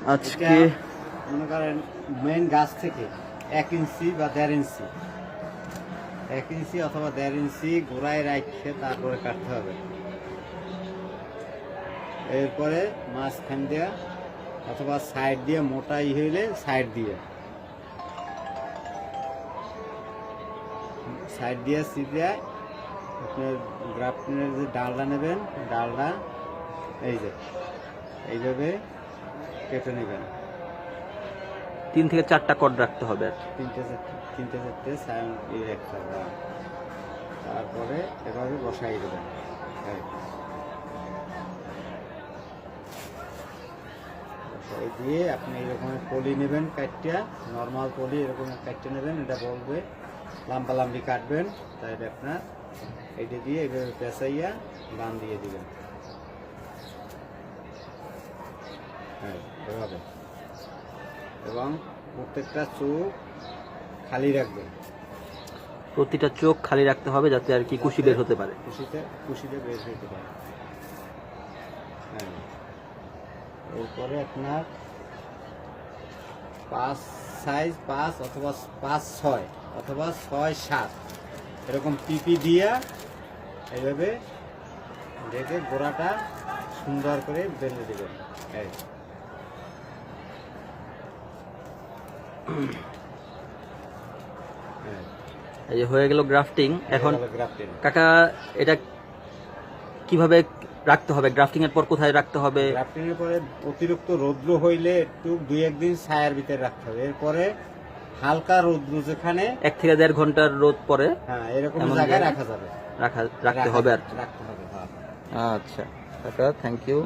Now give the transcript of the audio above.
আজকে মনে করেন মেইন গাছ থেকে 1 ইঞ্চি বা 1.5 ইঞ্চি 1 ইঞ্চি অথবা 1.5 ইঞ্চি গোড়ায় রাখে তারপরে কাটতে হবে। এরপরে মাঝখান দিয়ে অথবা সাইড দিয়ে মোটাই হইলে সাইড দিয়ে সিধে আপনার গ্রাফটিনের যে ডালটা নেবেন, ডালটা এই যে এইভাবে কেটে নেবেন। 3 থেকে 4টা কর্ড রাখতে হবে আর তিনটে চারটে সাইড রাখতে হবে। তারপরে এভাবে বসাই দেবেন। বসাই দিয়ে আপনি এরকম পলি নেবেন, কাটটা নর্মাল পলি এরকম কাটতে নেবেন। এটা বলবে লাম্বালাম্বি কাটবেন, তাই আপনার এটা দিয়ে এইভাবে পেঁচাইয়া বান দিয়ে দিবেন। এভাবে, এবং প্রত্যেকটা চোখ খালি রাখবেন। প্রতিটা চোখ খালি রাখতে হবে যাতে আর কি কুশি বের হতে পারে, কুশিতে বের হতে পারে। এরপরে আপনার 5 সাইজ 5 অথবা 5-6 অথবা 6-7 এরকম পিপি দিয়া এইভাবে রেখে গোড়াটা সুন্দর করে বেঁধে দেবেন। এই যে হয়ে গেল গ্রাফটিং। এখন কাকা এটা কিভাবে রাখতে হবে? গ্রাফটিং এর পর কোথায় রাখতে হবে? গ্রাফটিং এর পরে অতিরিক্ত রৌদ্র হইলে একটু 2-1 দিন ছায়ার ভিতরে রাখতে হবে। এরপরে হালকা রৌদ্র যেখানে 1 থেকে 1.5 ঘন্টার রোদ পরে এরকম জায়গায় রাখা যাবে, রাখতে হবে আর রাখতে হবে। আচ্ছা কাকা, থ্যাংক ইউ।